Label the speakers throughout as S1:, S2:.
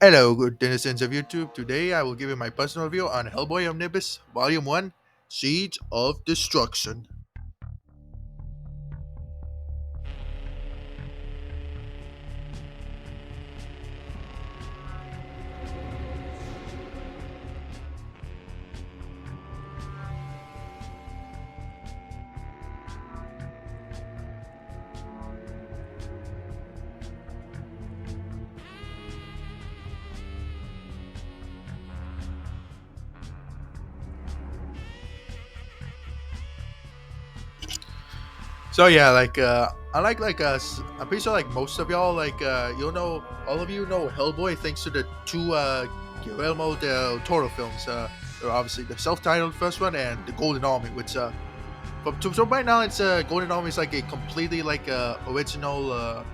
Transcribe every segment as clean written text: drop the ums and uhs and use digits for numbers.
S1: Hello, good denizens of YouTube. Today I will give you my personal review on Hellboy Omnibus Volume 1 Siege of Destruction. So yeah, I I'm pretty sure like most of y'all you'll know all of you know Hellboy thanks to the two Guillermo del Toro films. Obviously the self-titled first one and the Golden Army, which so right now it's Golden Army is like a completely original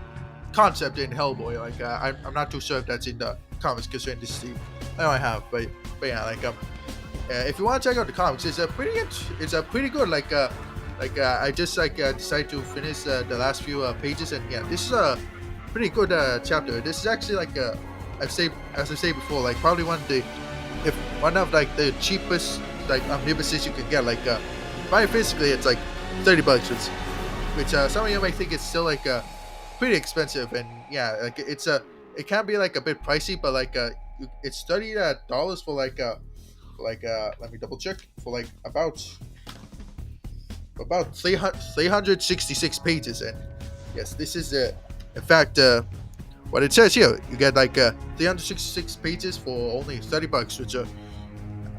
S1: concept in Hellboy. I'm not too sure if that's in the comics because this is the I have, but yeah, if you want to check out the comics, it's a pretty good. I just decided to finish the last few pages, and yeah, this is a pretty good chapter. This is actually as I say before, like probably if one of like the cheapest like omnibuses you can get. Buy it physically, it's like $30, which some of you might think it's still pretty expensive, and yeah, it can be like a bit pricey, but it's $30 for let me double check for like about 366 pages. And yes, this is in fact what it says here. You get 366 pages for only $30, which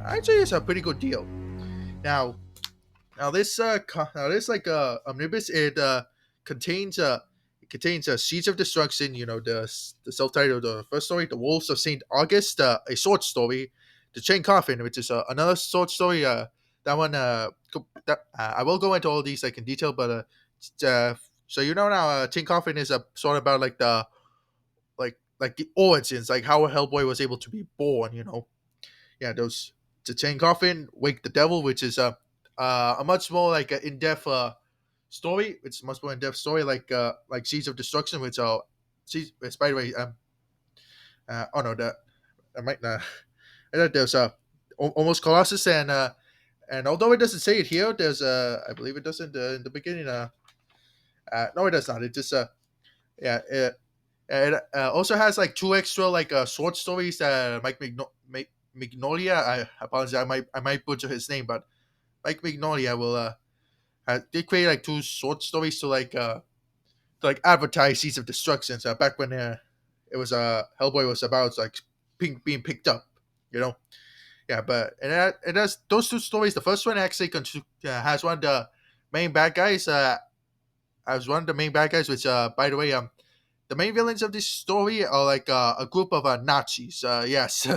S1: actually is a pretty good deal. Now, now this omnibus, contains it contains a Siege of Destruction. You know, the self-titled first story, The Wolves of Saint August, a short story, The Chain Coffin, which is another short story. That one I will go into all these like in detail, but so you know now, Chain Coffin is a sort of about like the origins, like how Hellboy was able to be born. You know, yeah, those the Chain Coffin, Wake the Devil, which is a much more in-depth story. It's a much more in-depth story, like Seeds of Destruction, which which, by the way, oh no, that I might not. I thought there's almost Colossus, and although it doesn't say it here, there's I believe it does in the beginning. No, it does not. It just yeah. It also has like two extra short stories that Mignolia. I apologize. I might butcher his name, but Mike Mignolia will they create like two short stories to like advertise Seeds of Destruction. So back when it was Hellboy was about like being picked up, you know. Yeah, but it has those two stories. The first one actually has one of the main bad guys. As one of the main bad guys, which by the way, the main villains of this story are like a group of Nazis. Yes,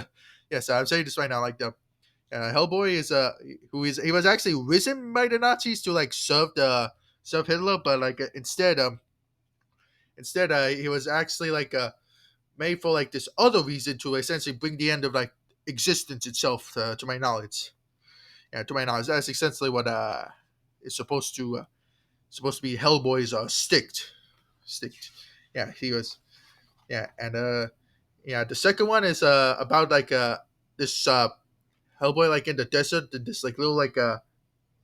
S1: yes, I'm saying this right now. Like the Hellboy is he was actually risen by the Nazis to like serve Hitler, but instead he was actually made for like this other reason to essentially bring the end of like existence itself. To my knowledge, yeah, to my knowledge, that's essentially what is supposed to be Hellboy's stick. Yeah, he was. Yeah, and yeah, the second one is about this Hellboy like in the desert, in this like little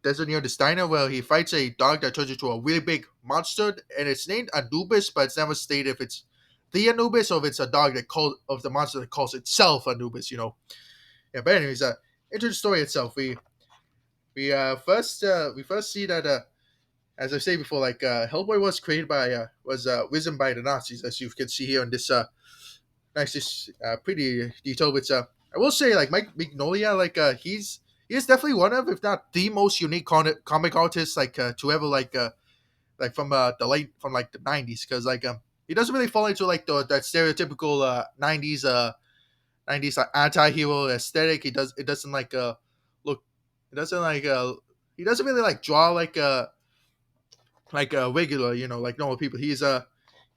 S1: desert near the diner where he fights a dog that turns into a really big monster, and it's named Anubis, but it's never stated if it's the Anubis or if it's a dog that calls of the monster that calls itself Anubis. You know. Yeah, but anyways, into the story itself, we first see that as I say before, Hellboy was created by was risen by the Nazis, as you can see here in this this pretty detail. Which I will say, like Mike Mignolia, he's definitely one of, if not the most unique comic artist to ever from from like the '90s, because he doesn't really fall into like that stereotypical '90s anti-hero aesthetic. It doesn't look it doesn't he doesn't really like draw like a regular, you know, like normal people. He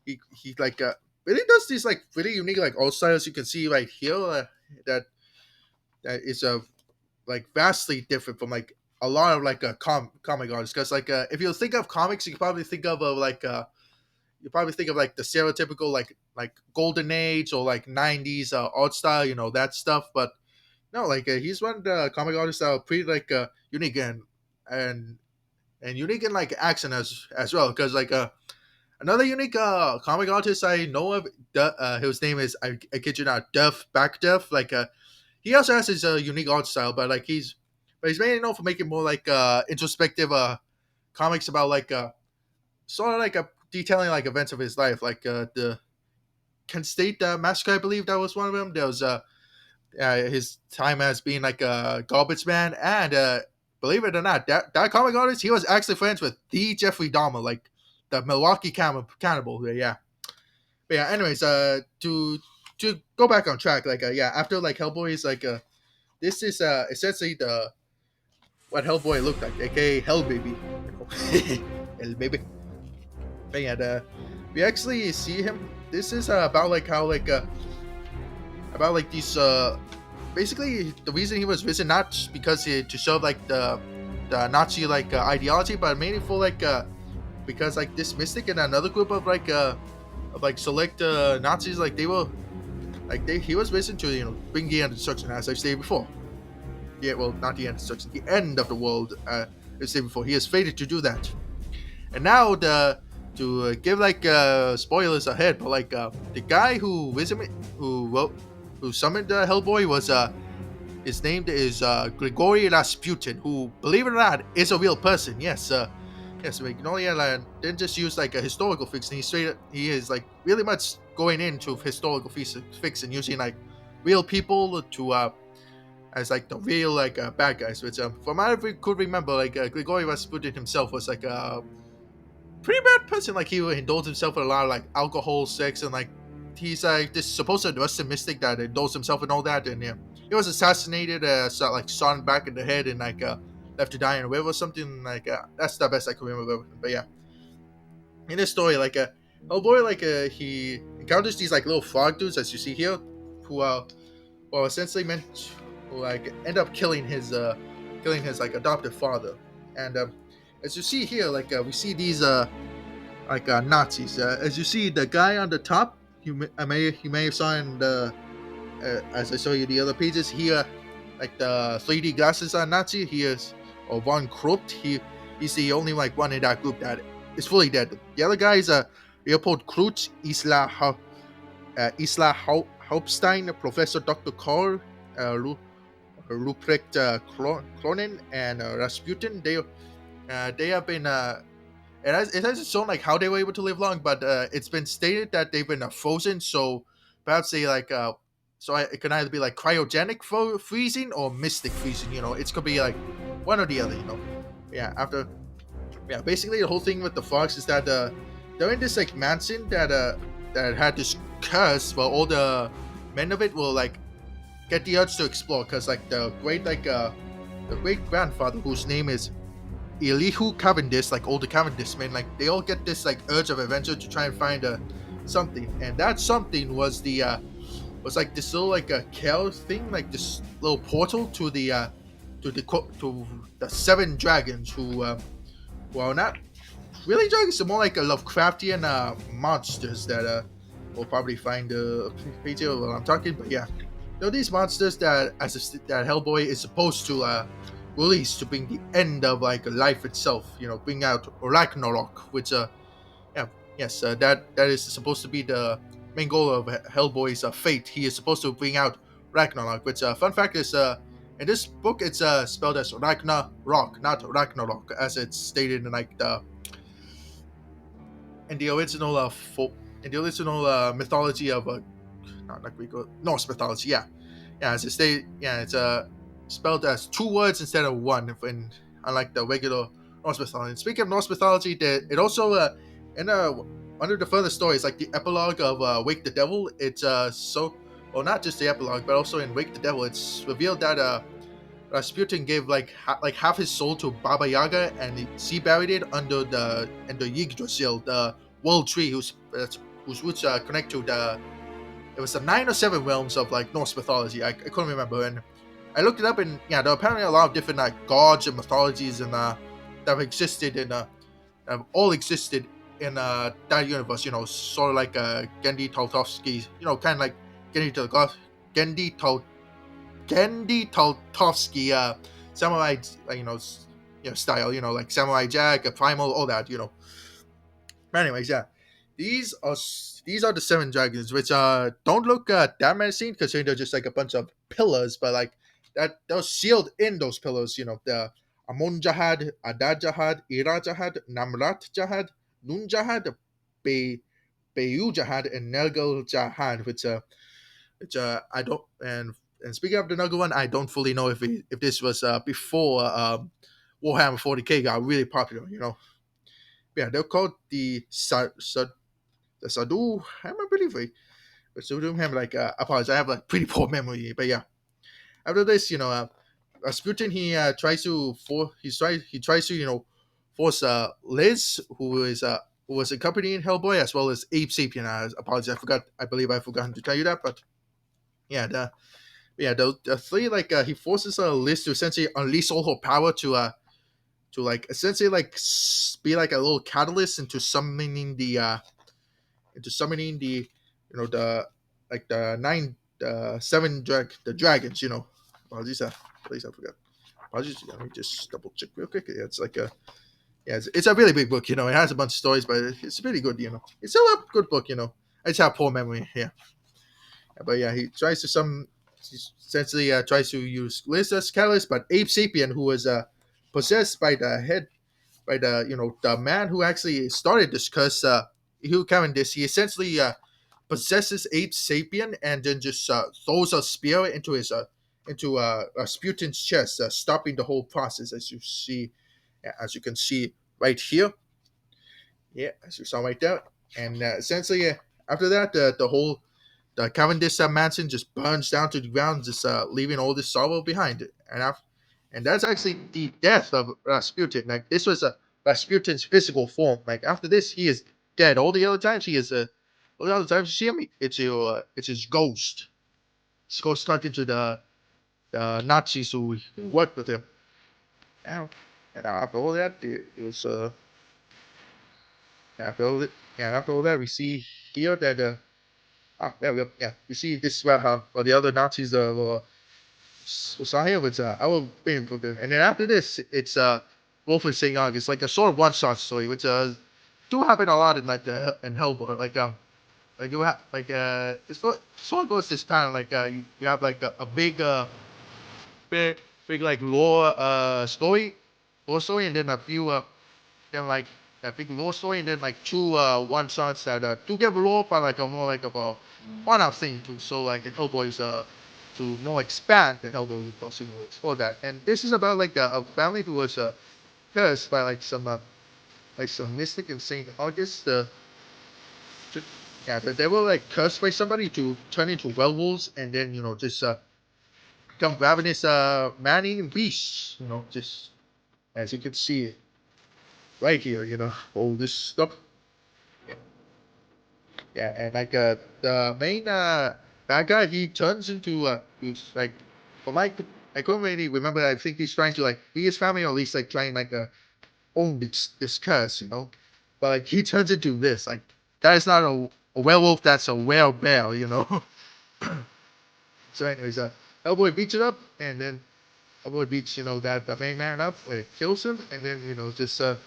S1: really does these like really unique like art styles. You can see right here that that is like vastly different from like a lot of comic artists. Because if you think of comics, you probably think of you probably think of like the stereotypical like golden age or like 90s art style, that stuff. But no, like he's one of the comic artists that are pretty like unique and and unique in like accent as well. Because like another unique comic artist I know of, his name is I kid you not, Duff Back Duff. Like he also has his unique art style, but he's mainly known for making more like introspective comics about like sort of like detailing like events of his life, like the Kent State massacre. I believe that was one of them. There was his time as being like a garbage man, and believe it or not, that comic artist, he was actually friends with the Jeffrey Dahmer, like the Milwaukee cannibal. Yeah, but yeah. Anyways, to go back on track, like yeah, after like Hellboy is like this is essentially the what Hellboy looked like, aka Hell Baby, Hell Baby. But yeah, we actually see him. This is about like how like about like these basically the reason he was risen, not because to show like the Nazi like ideology, but mainly for like because like this mystic and another group of like select Nazis, like they were like he was risen to bring the end of destruction, as I stated before. Yeah, well, not the end of destruction, the end of the world. As I stated before, he is fated to do that. And now the to give like spoilers ahead, but like the guy who visited, who summoned Hellboy was his name is Grigory Rasputin, who, believe it or not, is a real person. Yes, yes, Magnolia didn't just use like a historical fiction. He is like really much going into historical fiction, using like real people to as like the real like bad guys. Which from what I could remember, like Grigory Rasputin himself was like a pretty bad person. Like he would indulge himself in a lot of like alcohol, sex, and like he's like this supposed Russian mystic that indulged himself in all that. And yeah, he was assassinated, like shot back in the head and like left to die in a river or something. Like that's the best I can remember. But yeah, in this story, like Hellboy, like he encounters these like little frog dudes, as you see here, who well essentially meant who like end up killing his like adopted father. And as you see here, like we see these like Nazis. As you see, the guy on the top, you may have saw in the as I show you the other pages here, like the 3D glasses on Nazi. He is or Von Krupp. He's the only like one in that group that is fully dead. The other guy is Leopold Krutz, Isla Hauptstein, Professor Dr. Karl, Ruprecht Cronin, and Rasputin. They have been it hasn't shown like how they were able to live long, but it's been stated that they've been frozen. So perhaps they like it can either be like cryogenic freezing or mystic freezing. It could be like one or the other. Yeah. Basically the whole thing with the frogs is that they're in this like mansion that had this curse where all the men of it will like get the urge to explore, because like the great grandfather, whose name is Elihu Cavendish, like all the Cavendish men, like they all get this like urge of adventure to try and find something, and that something was was like this little like a chaos thing, like this little portal to the seven dragons, who are not really dragons, they're more like a Lovecraftian monsters that we'll probably find a page here while I'm talking, but yeah, these monsters that that Hellboy is supposed to release to bring the end of like life itself, bring out Ragnarok, which yeah, yes, that is supposed to be the main goal of Hellboy's fate. He is supposed to bring out Ragnarok, which fun fact is in this book it's spelled as Ragnarok, not Ragnarok, as it's stated in like in the original mythology of not Greek, Norse mythology. Yeah, as it stated, yeah, it's spelled as two words instead of one, unlike the regular Norse mythology. And speaking of Norse mythology, it also in one of the further stories, like the epilogue of Wake the Devil, it's not just the epilogue, but also in Wake the Devil, it's revealed that Rasputin gave like half his soul to Baba Yaga, and she buried it under the Yggdrasil, the world tree whose roots connect to it was the 9 or 7 realms of like Norse mythology. I couldn't remember, and I looked it up, and yeah, there are apparently a lot of different gods and mythologies and that have existed and have all existed in that universe, sort of like Gendy Tartakovsky, kind of like Gendy Tartakovsky, Gendy Tal- Gendy Tartakovsky, samurai, style, like Samurai Jack, Primal, all that, But anyways, yeah, these are the seven dragons, which don't look that menacing because they're just like a bunch of pillars, but like that they're sealed in those pillars. The Amun Jahad, Adad Jahad, Ira Jahad, Namrat Jahad, Nun Jahad, Be Beyu Jahad, and Nergal Jahad, which I don't and speaking of the Nergal one, I don't fully know if this was before Warhammer 40k got really popular. Yeah, they're called the Sadu. I'm not believe it. But so don't have like apologize. I have like pretty poor memory. But yeah, after this, Rasputin he tries to force Liz, who was accompanying Hellboy, as well as Abe Sapien. I apologize. I believe I forgot to tell you that. But yeah, the three he forces Liz to essentially unleash all her power to like essentially like be like a little catalyst into summoning the the like the nine the dragons. Apologies, please I forgot. Apologies. Let me just double check real quick. Yeah, it's like a it's a really big book. It has a bunch of stories, but it's really good. It's still a good book. I just have poor memory. Yeah, but yeah, he tries to he essentially tries to use Liz as catalyst, but Abe Sapien, who was possessed by the man who actually started this curse, Hugh Cavendish, he essentially possesses Abe Sapien and then just throws a spear into Rasputin's chest, stopping the whole process, as you can see right here. Yeah, as you saw right there, and essentially after that, the Cavendish mansion just burns down to the ground, just leaving all this sorrow behind it. And that's actually the death of Rasputin. Like this was Rasputin's physical form. Like after this, he is dead. All the other times he is all the other times you see him, it's his ghost. His ghost turned into the Nazis who worked with him. And, and after all that, it was after all that, yeah, after all that, we see here that there we go. Yeah, you see this is where the other Nazis were saw here with our being from there. And then after this, it's Wolfenstein Young. It's like a sort of one shot story, which do happen a lot in like the in Hellboy. Like you have it's sort of goes this time like you have like a big big like lore story, and then a few then like a big lore story, and then like two one shots that do get lore, but like a more like of a one off thing too. So like in Hellboy is to more expand the Hellboy possible for that. And this is about like a family who was cursed by like some mystic and Saint August. To, yeah, they were like cursed by somebody to turn into werewolves, and then just become ravenous man-eating beasts. Just as you can see right here. All this stuff. Yeah, and like the main bad guy, he turns into he's like, for my I couldn't really remember. I think he's trying to like be his family, or at least like trying like own this curse, But like he turns into this. Like that is not a werewolf. That's a bear. So anyways, Hellboy beats it up, and then Hellboy beats that the main man up, and it kills him, and then just it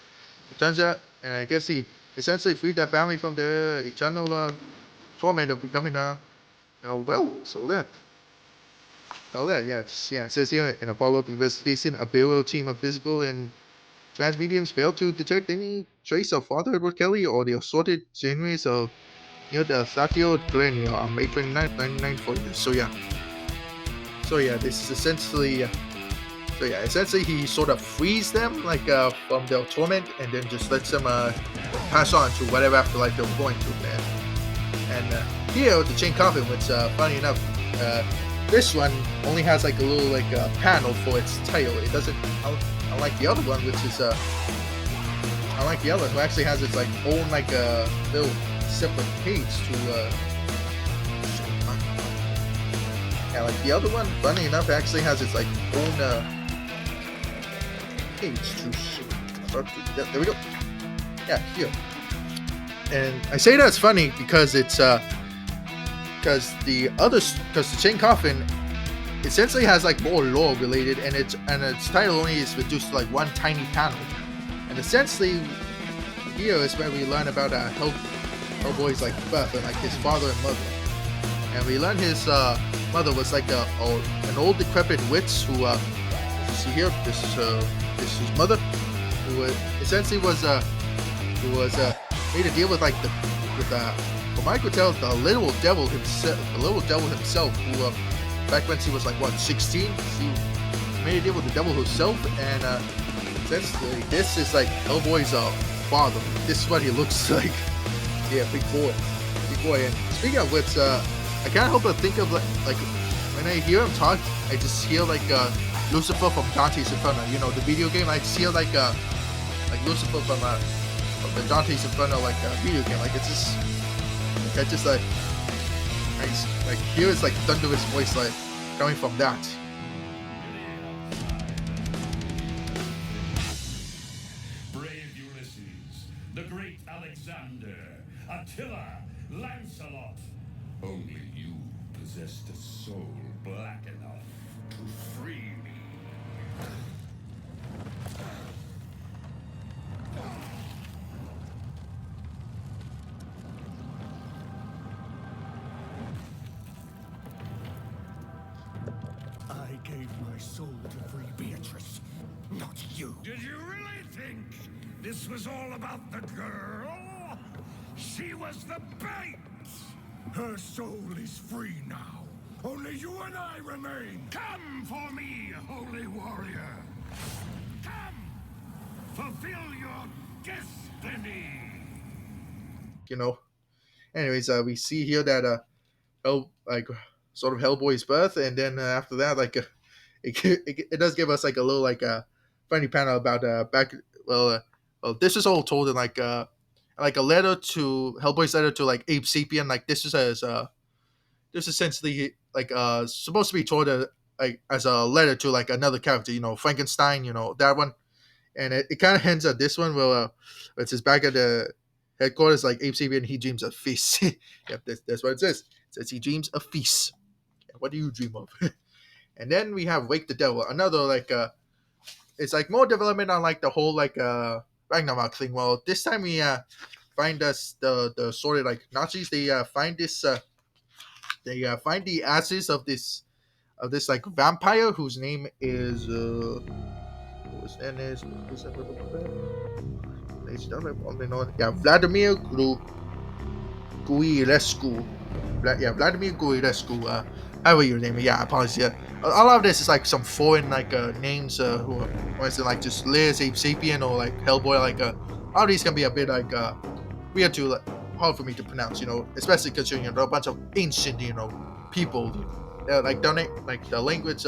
S1: turns out, and I guess he essentially freed that family from the eternal torment of becoming well. Yeah, it says here in a follow-up investigation, a Bureau team of physical and transmediums failed to detect any trace of Father Edward Kelly or the assorted genres of the Satio Glen on May 29, 1940. So yeah, this is essentially. Essentially he sort of frees them like from their torment, and then just lets them pass on to whatever afterlife they were going to, man. And here the chain coffin, which funny enough, this one only has like a little like panel for its tail. It doesn't, unlike the other one, which is unlike the other one, who actually has its like own like little separate page to. Yeah, like the other one, funny enough, actually has its like own page to shoot. There we go. Yeah, here. And I say that's funny because it's because the chain coffin essentially has like more lore related, and its title only is reduced to like one tiny panel. And essentially, here is where we learn about Hellboy's like birth and like his father and mother. And we learn his mother was like an old decrepit witch who see here this is his mother, who essentially was made a deal with like from what I could tell, the little devil himself, who back when she was like what 16, she made a deal with the devil herself. And essentially this is like Hellboy's father. This is what he looks like. Yeah, big boy. And speaking of which, I can't help but think of like when I hear him talk, I just hear like Lucifer from Dante's Inferno. You know, the video game. I just hear like Lucifer from the Dante's Inferno video game. Like it's just like I just like hear his like thunderous voice like coming from that.
S2: Brave Ulysses, the great Alexander, Attila, Lancelot. Only you possessed a soul black enough to free me.
S3: I gave my soul to free Beatrice, not you.
S2: Did you really think this was all about the girl? She was the bait!
S3: Her soul is free now. Only you and I remain.
S2: Come for me, holy warrior! Come! Fulfill your destiny!
S1: You know. Anyways, we see here that sort of Hellboy's birth, and then after that, it does give us like a little funny panel about this is all told in like a letter to Hellboy's letter to like Abe Sapien. Like this essentially like supposed to be told like as a letter to like another character, you know, Frankenstein, you know, that one. And it kind of ends at this one where it says back at the headquarters, like Abe Sapien, he dreams of feast. Yep, that's what it says. It says he dreams of feast. What do you dream of? And then we have Wake the Devil, another it's like more development on like the whole Ragnarok thing. Well, this time we find us the sort of like Nazis. They find this find the ashes of this like vampire whose name is Vladimir Guilescu. Vladimir Guilescu. However you name it. Yeah, apologies. Yeah, a lot of this is like some foreign names who are like just Liz, Ape Sapien, or like Hellboy. All of these can be a bit weird to hard for me to pronounce. You know, especially considering there are a bunch of ancient people. Like the language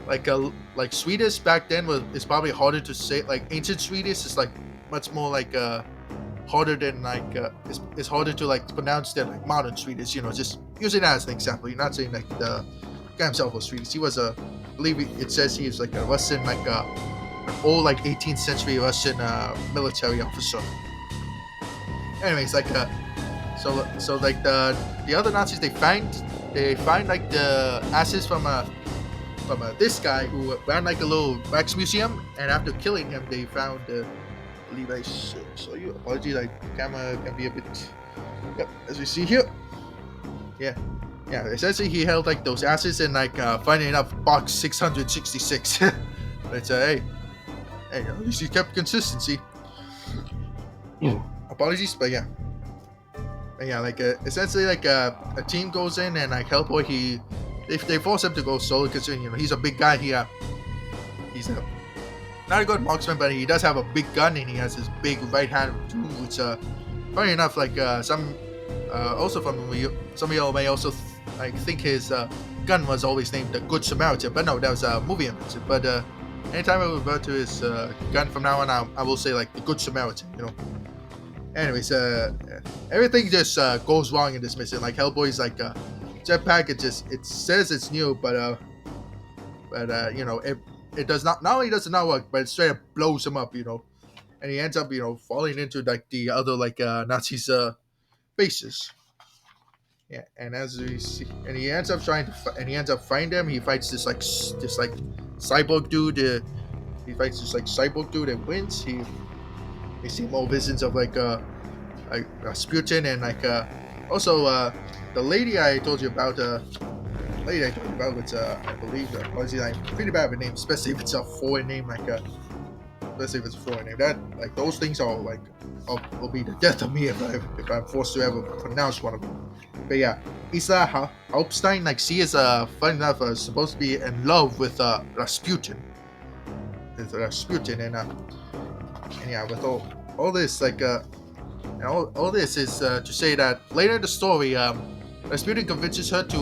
S1: like Swedish back then is probably harder to say. Like ancient Swedish is like much more harder than it's harder to like pronounce than like modern Swedish. You know, just using that as an example. You're not saying like the guy himself was Swedish. He was I believe it says he was like a Russian an old 18th century Russian military officer. Anyways, so like the other Nazis they find like the ashes from this guy who ran like a little wax museum, and after killing him they found I believe I saw you. Apologies, like camera can be a bit. Yep, as we see here. Yeah. Essentially, he held like those asses in funny enough, box 666. But it's hey, at least he kept consistency. Apologies, but yeah. Essentially a team goes in, and like Hellboy, they force him to go solo, considering he's a big guy. He's not a good marksman, but he does have a big gun, and he has his big right hand too, which funny enough some also some of you may also think his gun was always named the Good Samaritan, but no, that was a movie invention. But anytime I refer to his gun from now on, I will say like the Good Samaritan, you know. Anyways, everything just goes wrong in this mission. Like Hellboy's jetpack, it says it's new, but it does not only does it not work, but it straight up blows him up, you know. and he ends up falling into like the other like Nazis bases. Yeah, and as we see, and he ends up and he ends up finding them. He fights this like this like cyborg dude. He fights this like cyborg dude and wins. He see more visions of like Rasputin and like also the lady I told you about. Lady I told you about, which I believe honestly I'm pretty bad with names, especially if it's a foreign name like especially if it's a foreign name. That like those things are like will be the death of me if I'm forced to ever pronounce one of them. But yeah, Isa Hauptstein, like she is funny enough supposed to be in love with Rasputin. With Rasputin and yeah, with all this like and all this is to say that later in the story, Rasputin convinces her to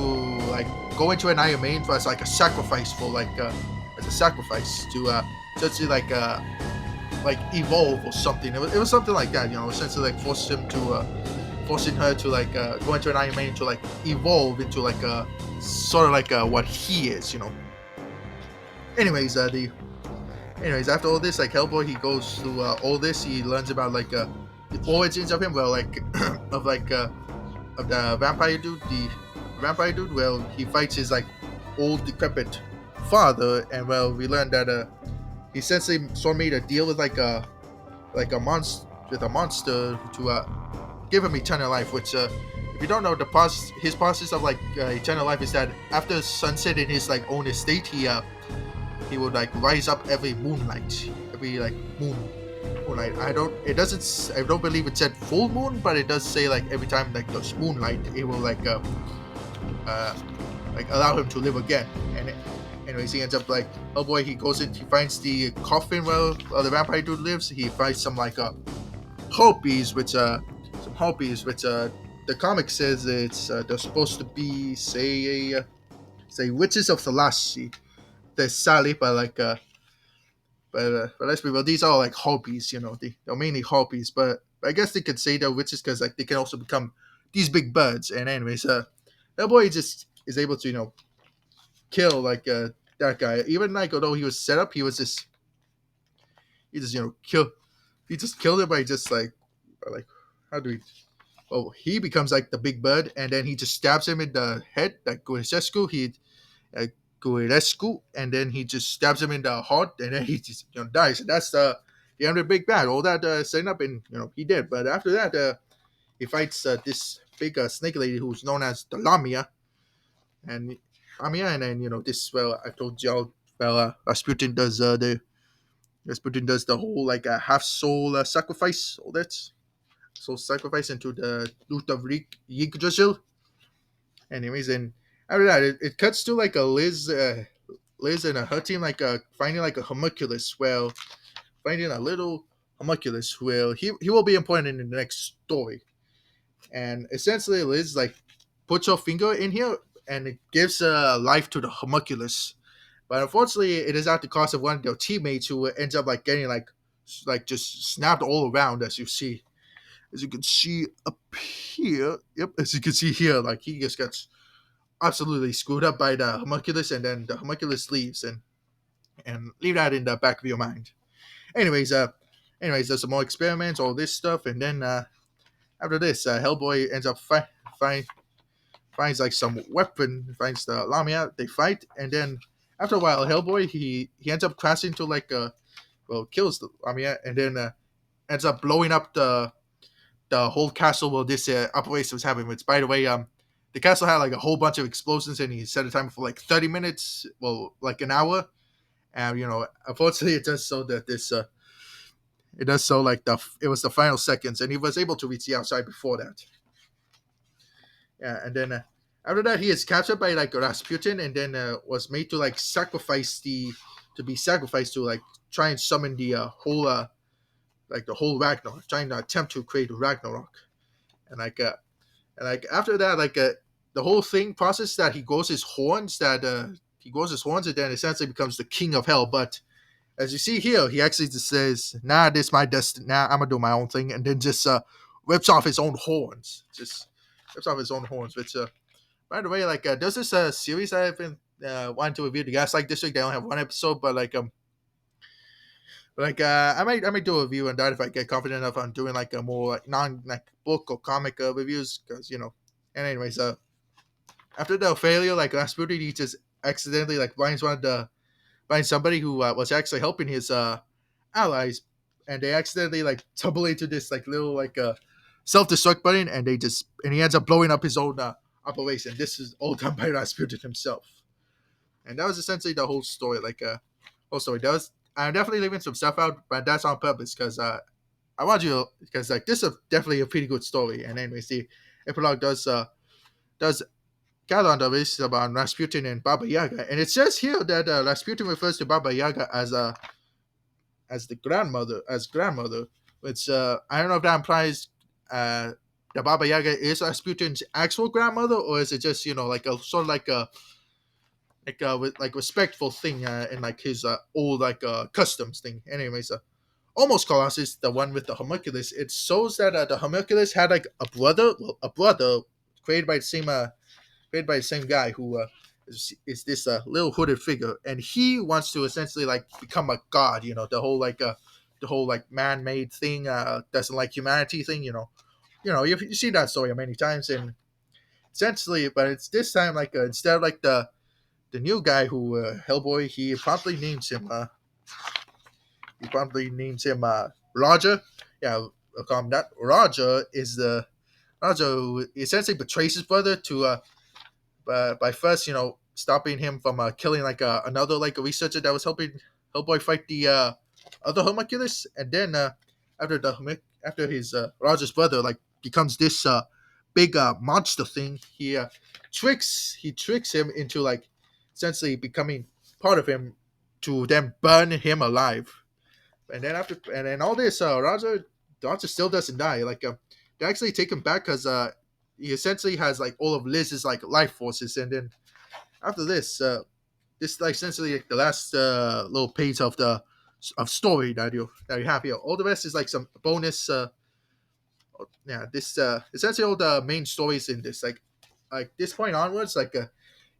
S1: like go into an Iron Maiden as like a sacrifice for like as a sacrifice to essentially like evolve or something. It was something like that, essentially like forcing her to like go into an Iron Maiden to like evolve into like a sort of like what he is. Anyways, anyways, after all this, like Hellboy, he goes through all this. He learns about like the origins of him. Well, like of the vampire dude. The vampire dude. Well, he fights his like old decrepit father, and well, we learned that he essentially sort of made a deal with like a monster to give him eternal life. Which if you don't know his process of like eternal life is that after sunset in his like own estate, he would like rise up every moonlight, every like moonlight. I don't believe it said full moon, but it does say like every time like there's moonlight, it will like allow him to live again. And anyways, he ends up like he goes in, he finds the coffin where the vampire dude lives. He finds some like harpies, which the comic says they're supposed to be say witches of Thalassa. They're sadly, but like but let's be real, these are like hobbies, they're mainly hobbies, but I guess they could say they're witches because like they can also become these big birds. And anyways, that boy just is able to kill like that guy, even like although he was set up, he just killed him by just like how do we he becomes like the big bird, and then he just stabs him in the head like Guilescu. Uh, and then he just stabs him in the heart, and then he just dies. And that's the end of the big bad. All that setting up, and he did. But after that, he fights this big snake lady who's known as the Lamia, and then this I told y'all Rasputin does the whole like half soul sacrifice, all that soul sacrifice into the loot of Yggdrasil. Anyways, and after that, it cuts to like a Liz and her team like finding like a homunculus. Well, finding a little homunculus. Well, he will be important in the next story. And essentially, Liz like puts her finger in here, and it gives life to the homunculus. But unfortunately, it is at the cost of one of their teammates who ends up like getting like just snapped all around, as you see. As you can see up here, yep. As you can see here, like he just gets absolutely screwed up by the homunculus, and then the homunculus leaves, and leave that in the back of your mind. Anyways, there's some more experiments, all this stuff, and then after this, Hellboy ends up finds like some weapon, finds the Lamia, they fight, and then after a while, Hellboy he ends up crashing to like kills the Lamia, and then ends up blowing up the whole castle where this operation was happening. Which, by the way, the castle had like a whole bunch of explosions, and he set a timer for like 30 minutes, well, like an hour. And unfortunately, it does so that it was the final seconds, and he was able to reach the outside before that. Yeah, and then after that, he is captured by like Rasputin, and then was made to like be sacrificed to like try and summon the whole like the whole Ragnarok, trying to attempt to create Ragnarok. And like after that, like the whole thing process that he grows his horns, and then essentially becomes the king of hell. But as you see here, he actually just says, "Nah, this is my destiny. Nah, I'm gonna do my own thing," and then just rips off his own horns. Just rips off his own horns. Which, by the way, like there's this series I've been wanting to review, the Gaslight District. They only have one episode, but like Like I might do a review on that if I get confident enough on doing like a more like non like book or comic reviews because And anyways, after the failure, like Rasputin, he just accidentally like finds somebody who was actually helping his allies, and they accidentally like tumble into this like little like self destruct button, and he ends up blowing up his own operation. This is all done by Rasputin himself, and that was essentially the whole story. Whole story. I'm definitely leaving some stuff out, but that's on purpose because I want you because like this is definitely a pretty good story. And anyways, the epilogue does gather on the list about Rasputin and Baba Yaga, and it says here that Rasputin refers to Baba Yaga as the grandmother, which I don't know if that implies that Baba Yaga is Rasputin's actual grandmother, or is it just like a sort of like respectful thing in like his old like customs thing. Anyways, almost Colossus, the one with the homunculus, it shows that the homunculus had like a brother created by the same guy who is this little hooded figure, and he wants to essentially like become a god. The whole like man-made thing, doesn't like humanity thing. You see that story many times, and essentially, but it's this time like instead of like the new guy who Hellboy, he promptly names him Roger. Yeah, I'll call him that. Roger who essentially betrays his brother to by first stopping him from killing like another like a researcher that was helping Hellboy fight the other homunculus, and then after his Roger's brother like becomes this big monster thing, he tricks him into like essentially becoming part of him to then burn him alive. And then all this, Roger still doesn't die. They actually take him back because he essentially has like all of Liz's like life forces. And then after this like essentially like the last little page of story that you have here. All the rest is like some bonus. Yeah, this essentially all the main stories in this like this point onwards.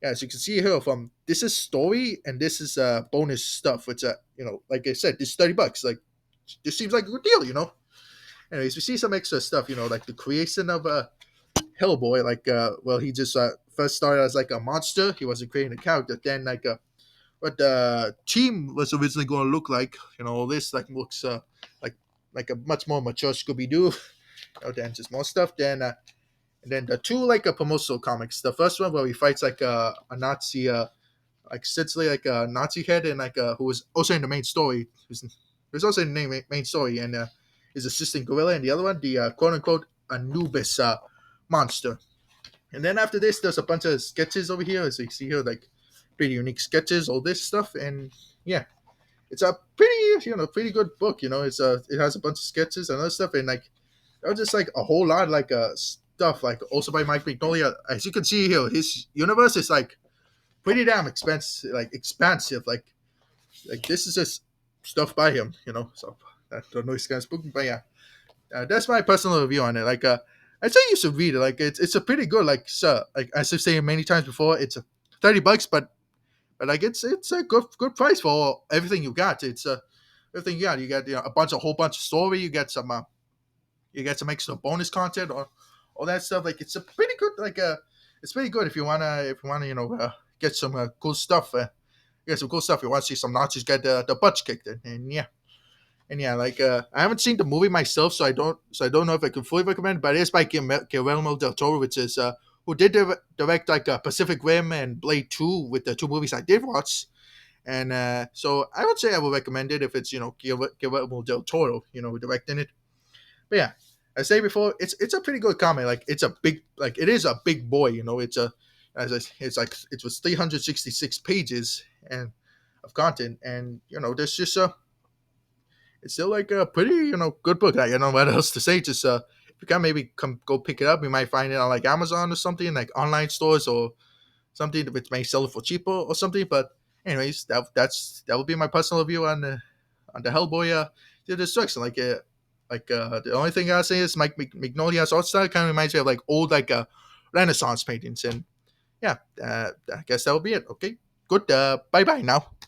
S1: Yeah, as you can see here, from this is story and this is bonus stuff. Which like I said, this is $30. Like this seems like a good deal. Anyways, we see some extra stuff. Like the creation of Hellboy. Well, he just first started as like a monster. He wasn't creating a character. Then what the team was originally going to look like. All this like looks like like a much more mature Scooby Doo. Then just more stuff. And then the two like promotional comics. The first one where he fights like a Nazi, like essentially like a Nazi head, and like who was also in the main story. Who's also in the main story, and his assistant gorilla. And the other one, the quote unquote Anubis monster. And then after this, there's a bunch of sketches over here, as you see here, like pretty unique sketches, all this stuff, and yeah, it's a pretty good book. It has a bunch of sketches and other stuff, and like that was just like a whole lot like stuff, like also by Mike Mignola. As you can see here, his universe is like pretty damn expansive. Like this is just stuff by him. So I don't know, it's kind of spooky, but yeah, that's my personal review on it. I'd say you should read it. Like it's a pretty good like as I've said many times before, it's a $30, but like it's a good price for everything you got. It's everything you got. You got a whole bunch of story. You get some extra bonus content or all that stuff. Like it's a pretty good it's pretty good if you wanna get some cool stuff. Get some cool stuff. You want to see some Nazis get the butts kicked in, and yeah, like I haven't seen the movie myself, so I don't know if I can fully recommend. But it is by Guillermo del Toro, which is who did direct like Pacific Rim and Blade 2, with the two movies I did watch. And so I would say I would recommend it if it's Guillermo del Toro directing it. But yeah, I say before, it's a pretty good comic. Like it is a big boy. It was 366 pages and of content, and there's just it's still like a pretty good book. I don't know what else to say. Just if you can maybe come go pick it up, you might find it on like Amazon or something, like online stores or something which may sell it for cheaper or something. But anyways, that would be my personal view on the Hellboy the Destruction. The only thing I say is Mike Mignolia's art style kind of reminds me of like old Renaissance paintings. And yeah, I guess that will be it. Okay, good. Bye bye now.